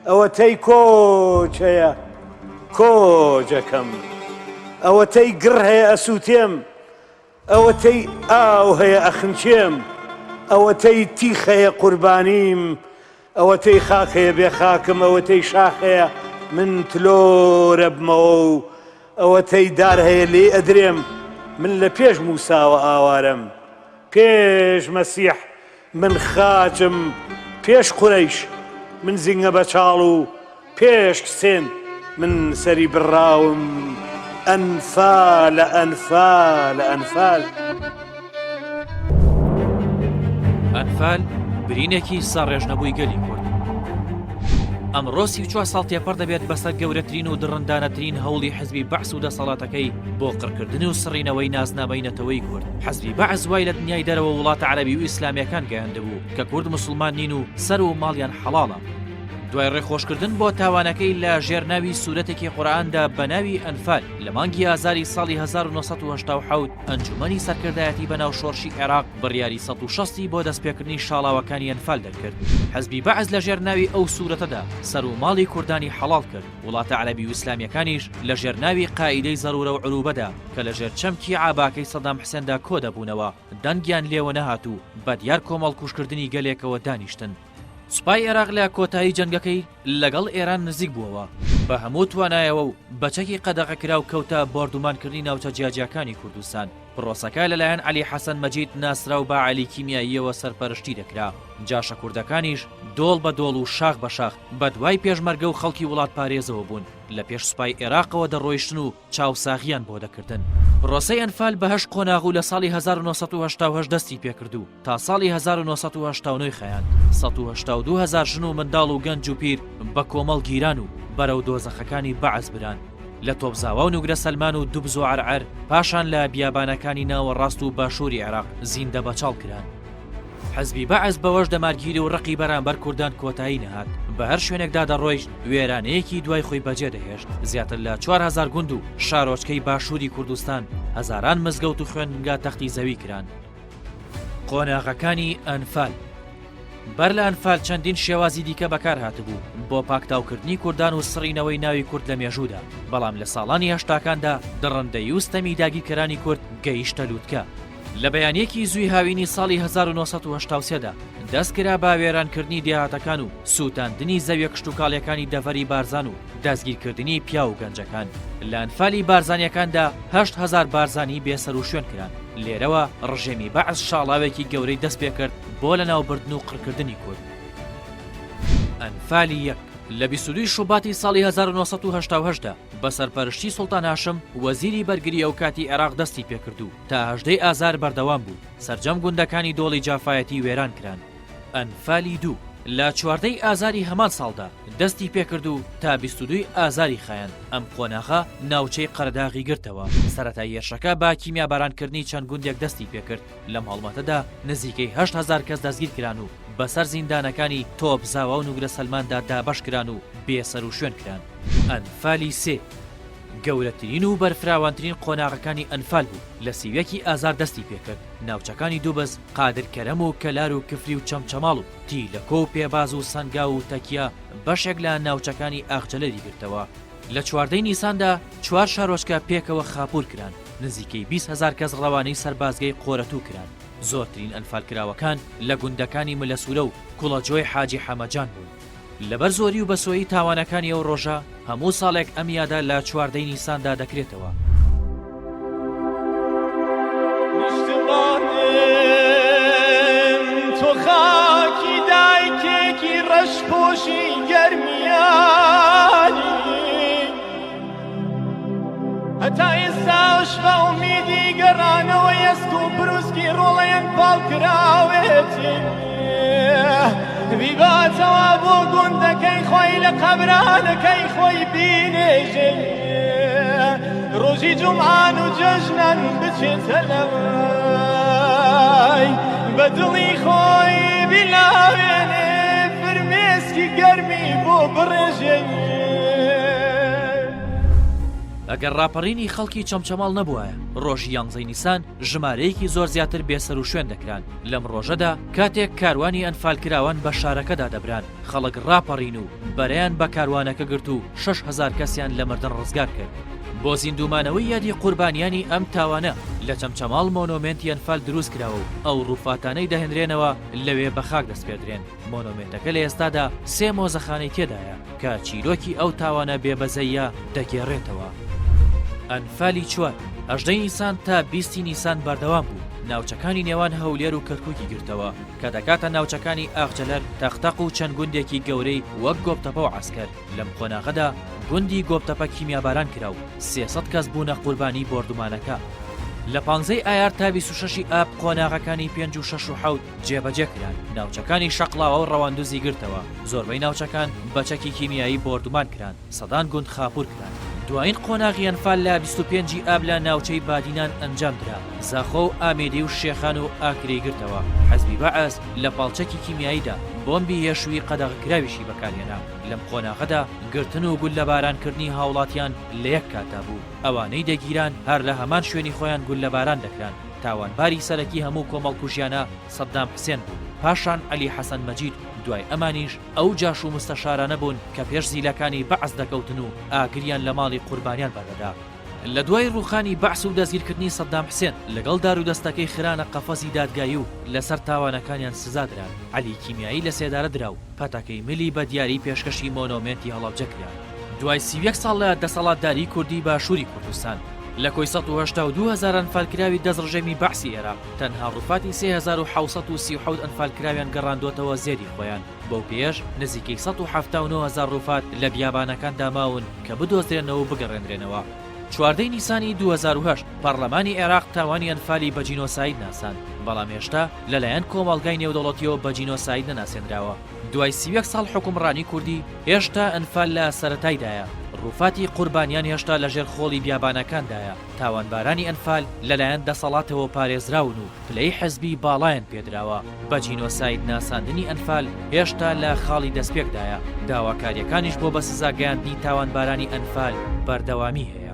ئەوەتەی کۆچەیە کۆجەکەم، ئەوەتەی گڕ هەیە ئەسووتێم، ئەوەتەی ئاو هەیە ئەخنچێم، ئەوەتەی تیخ هەیە قوربانیم، ئەوەتەی خاک هەیە بێ خاکم، ئەوەتەی شاخ هەیە من تلۆرە بمەوە و ئەوەتەی دار هەیە لێ ئەدرێم، من لە پێش موساوە ئاوارم، پێش مەسیح من خاچم، پێش قورەیش من زیngە بە چاڵ و پێش کسێن من سەری بڕاوم. ئەنفالە ئەنفالە ئەنفال. ئەنفال برینێکی ساڕێژنەبووی گەلی کورد. ئەمڕۆ 34 ساڵ تێپەڕ دەبێت بەسەر گەورەترین و دڕندانەترین هەوڵی حزبی بەعس و دەسەڵاتەکەی بۆ قڕکردن و سڕینەوەی نازنامەی کورد. حزبی بەعس وای لە دنیای دەرەوە وڵاتە عەرەبی و ئیسلامیەکان گەیاندەبوو کە کورد مسلمان نین و سەر و ماڵیان حەڵاڵە. دوای ڕێخۆشکردن بۆ تاوانەکەی لە ژێرناوی سوورەتێکی قورئاندا بە ناوی ئەنفال لە مانگی ئازاری ساڵی 1970 ئەنجومەنی سەرکردایەتی بەناو شۆرشی عێراق بڕیاری 160 بۆ دەستپێکردنی شاڵاوەکانی ئەنفال دەرکرد. حزبی بەعس لە ژێرناوی ئەو سوورەتەدا سەر و ماڵی کوردانی حەڵاڵ کرد. وڵاتە عەرەبی و ئیسلامیەکانیش لە ژێرناوی قائیدەی زەرورە و عروبەدا کە لە ژێر چەمکی عاباکەی سەدام حسێندا کۆ دەبوونەوە دەنگیان لێوە نەهات و بەدیار کۆمەڵکوشکردنی گەلێکەوە دانیشتن. سوپای عێراق لە کۆتایی جەنگەکەی لەگەڵ ئێران نزیک بووەوە بە هەموو توانایەوە و بەچەکی قەدەغەکرا و کەوتە بۆردومانکردنی ناوچە جیاجیەکانی کوردستان. پرۆسەکە لەلایەن عەلی حەسەن مەجید ناسرا و با عەلی کیمیاییەوە سەرپەرشتی دەکرا. جاشە کوردەکانیش دۆڵ بە دۆڵ و شاخ بە شاخ بە دوای پێشمەرگە و خەڵکی وڵات پارێزەوە بوون لە پێش سوپای عێراقەوە دەڕۆیشتن و چاوساغیان بۆ دەکردن. پرۆسەی ئەنفال بەهەشت قۆناغ و لە ساڵی 1970 دەستی پێکردو تا ساڵی 1970 خەیاند. 182,000 ژن و منداڵ و گەنج و پیر بە کۆمەڵ گیران و بەرەو دۆزەخەکانی بەعس بران. لە تۆبزاوە و نوگرە سەلمان و دوبز و عەرعەر پاشان لە بیابانەکانی ناوەڕاست و باشووری عێراق زیندە بەچاڵ کران. حزبی بەعس بەوەش دەمارگیری و ڕقی بەرامبەر کوردان کۆتایی نەهات. بە هەر شوێنێکدا دەڕۆیشت وێرانەیەکی دوای خۆی بەجێ دەهێشت. زیاتر لە 4,000 گوند و شارۆچکەی باشووری کوردستان هەزاران مزگەوت و خوێنگا تەختی زەوی کران. قۆناغەکانی ئەنفال بەر لە ئەنفال چەندین شێوازی دیکە بەکار هاتبوو بۆ پاکتاوکردنی کوردان و سڕینەوەی ناوی کورد لە مێژوودا. بەڵام لە ساڵانی هەشتاکاندا دڕندەی و ستەمی داگیرکەرانی کورد گەیشتە لووتکە. لە بەیانیەکی زووی هاوینی ساڵی 1970دا دەستکرا بە وێرانکردنی دێهاتەکان و سووتاندنی زەویە کشتتوکاڵیەکانی دەڤەری بارزان و دەستگیرکردنی پیا و گەنجەکان. لە ئەنفالی بارزانیەکاندا 8,000 بارزانی بێسەر و شوێن کران. لێرەوە ڕژێمی بەعس شاڵاوێکی گەورەی دەست پێ کرد بۆ لە ناوبردن و قڕکردنی کورد. ئەنفالی یەک لە 22 شوباتی ساڵی 1970دا بە سەرپەرشتی سوڵتان هاشم وەزیری بەرگری ئەو کاتی عێراق دەستی پێکردو تا 18 ئازار بەردەوام بوو. سەرجەم گوندەکانی دۆڵی جافایەتی وێران کران. ئەنفالی دوو لە 14 ئازاری هەمان ساڵدا دەستی پێکرد و تا 22 ئازاری خایەن. ئەم قۆناغە ناوچەی قەرداغی گرتەوە. سەرەتای هێرشەکە با کیمیا بارانکردنی چەند گوندێک دەستی پێکرد. لەم هەڵمەتەدا نزیکەی 8,000 کەس دەستگیر کران و بەسەر زیندانەکانی تۆبزاوە و نوگرە سەلماندا دابەش کران و بێسەر و شوێن کران. ئەنفالی سێ گەورەترین و بەرفراوانترین قۆناغەکانی ئەنفال بوو. لە سیوەکی ئازار دەستی پێکرد. ناوچەکانی دووبەز قادرکەرەم و کەلار و کفری و چەمچەماڵ و تیلەکۆ و پێباز و سەنگا و تەکیا بەشێک لە ناوچەکانی ئاخجەلەری گرتەوە. لە 14 نیساندا 4 شارۆچکە پێکەوە خاپور کران. نزیکەی 20,000 کەس ڕەوانەی سەربازگەی قۆرەتوو کران. زۆرترین ئەنفالکراوەکان لە گوندەکانی ملەسوورە و کوڵەجۆی حاجی حەمەجان بوون. لەبەر زۆری و بەسۆیی تاوانەکانی ئەو ڕۆژە هەموو ساڵێک ئەم یادە لە 14 نیساندا دەکرێتەوە. تۆ خاکی دایکێکی ڕەشپۆشی گەرمیانی هەتا ئێستاش بە ئومیدی گەڕانەوە ئێست و بروسکی ڕۆڵەیەن پاڵکراوێتی بیباتەوە بۆ گوندەکەی خۆی لە قەبرانەکەی خۆی بینێژێ ڕۆژی جومعان و جەژنان بچێتە لەوای بە دڵی خۆی بیلاوێنێ فرمێسکی گەرمی بۆ بڕێژێ ئەگەر ڕاپەڕینی خەڵکی چەمچەماڵ نەبووایە ڕۆژی 11 نیسان ژمارەیەکی زۆر زیاتر بێسەر و شوێن دەکران لەم ڕۆژەدا کاتێک کاروانی ئەنفالکراوان بە شارەکەدا دەبران خەڵک ڕاپەڕین و بەرەیان بە کاروانەکە گرت و 6,000 کەسیان لە مردن ڕزگار کرد بۆ زیندومانەوەی یادی قوربانیانی ئەم تاوانە لە چەمچەماڵ مۆنۆمنتی ئەنفال دروست کراوە و ئەو ڕووفاتانەی دەهێنرێنەوە لەوێ بە خاک دەست پێدرێن مۆنۆمنتەکە لە ئێستادا 3 مۆزەخانەی تێدایە کە چیرۆکی ئەو تاوانە بێبەزەیە دەگێڕێتەوە ئەنفالی 4 18 نیسان تا 20 نیسان بەردەوام بوو ناوچەکانی نێوان هەولێر و کەرکووکی گرتەوە کە دەکاتە ناوچەکانی ئاغجەلەر تەختەق و چەند گوندێکی گەورەی وەک گۆبتەپە و عەسکەر لەم قۆناغەدا گوندی گۆبتەپە کیمیاباران کرا و 300 کەس بوونە قوربانی بۆردومانەکە لە 15 ئایار تا 26 ئاب قۆناغەکانی 5 و 6 و 7 جێبەجێ کران ناوچەکانی شەقڵاوە و ڕەواندوزی گرتەوە زۆربەی ناوچەکان بەچەکی کیمیایی بۆردومان کران سەدان گوند خاپور کران دوایین قۆناغی ئەنفال لە 25 ئاب لە ناوچەی بادینان ئەنجامدرا زاخۆ و ئامێدی و شێخان و ئاکرەی گرتەوە حەزبی بەعەز لە پاڵچەکی کیمیاییدا بۆمبی هێشووی قەدەغکراویشی بەکارهێنا لەم قۆناغەدا گرتن و گول لە بارانکردنی هاوڵاتیان لە یەک کاتا بوو ئەوانەی دەگیران هەر لە هەمان شوێنی خۆیان گول لە باران دەکران تاوانباری سەرەکی هەموو کۆمەڵکوژیانە سەدام حوسێن بوو پاشان عەلی حەسەن مەجید دوای ئەمانیش ئەو جاش و مستەشارانە بوون کە پێش زیلەکانی بەعس دەکەوتن و ئاگریان لە ماڵی قوربانیان بەردەدا لە دوای ڕووخانی بەعس و دەزگیرکردنی سەدام حوسێن لەگەڵ دار و دەستەکەی خرانە قەفەزی دادگایی و لەسەر تاوانەکانیان سزا دران عەلی کیمیایی لە سێدارە درا و پەتەکەی ملی بە دیاری پێشکەشی مۆنۆمنتی هەڵەبجە کرا دوای 31 ساڵ لە دەسەڵاتداری کوردی باشووری کوردستان لە کۆی 1970 ئەنفالکراوی دەستڕژێمی بەعسی عێراق تەنها ڕووفاتی 3737 ئەنفالکراویان گەڕاندوتەوە زێری خۆیان بەو پێش نزیکەی 179,000 ڕووفات لە بیابانەکاندا ماون کە بدۆزرێنەوە و بگەڕێنرێنەوە 14 نیسانی 2008 پەرلەمانی عێراق تاوانی ئەنفالی بە جینۆساید ناسان بەڵام هێشتا لەلایەن کۆمەڵگای نێودەوڵەتیەوە بە جینۆساید نەناسێنراوە دوای 31 ساڵ حکومڕانی کوردی هێشتا ئەنفال لە سەرەتایدایە ڕووفاتی قوربانیان هێشتا لە ژێر خۆڵی بیابانەکاندایە تاوانبارانی ئەنفال لەلایەن دەسەڵاتەوە پارێزراون و پلەی حەزبی باڵایان پێدراوە بە جینۆساید ناساندنی ئەنفال هێشتا لە خاڵی دەستپێکدایە داواکاریەکانیش بۆ بە سزاگەیاندنی تاوانبارانی ئەنفال بەردەوامی هەیە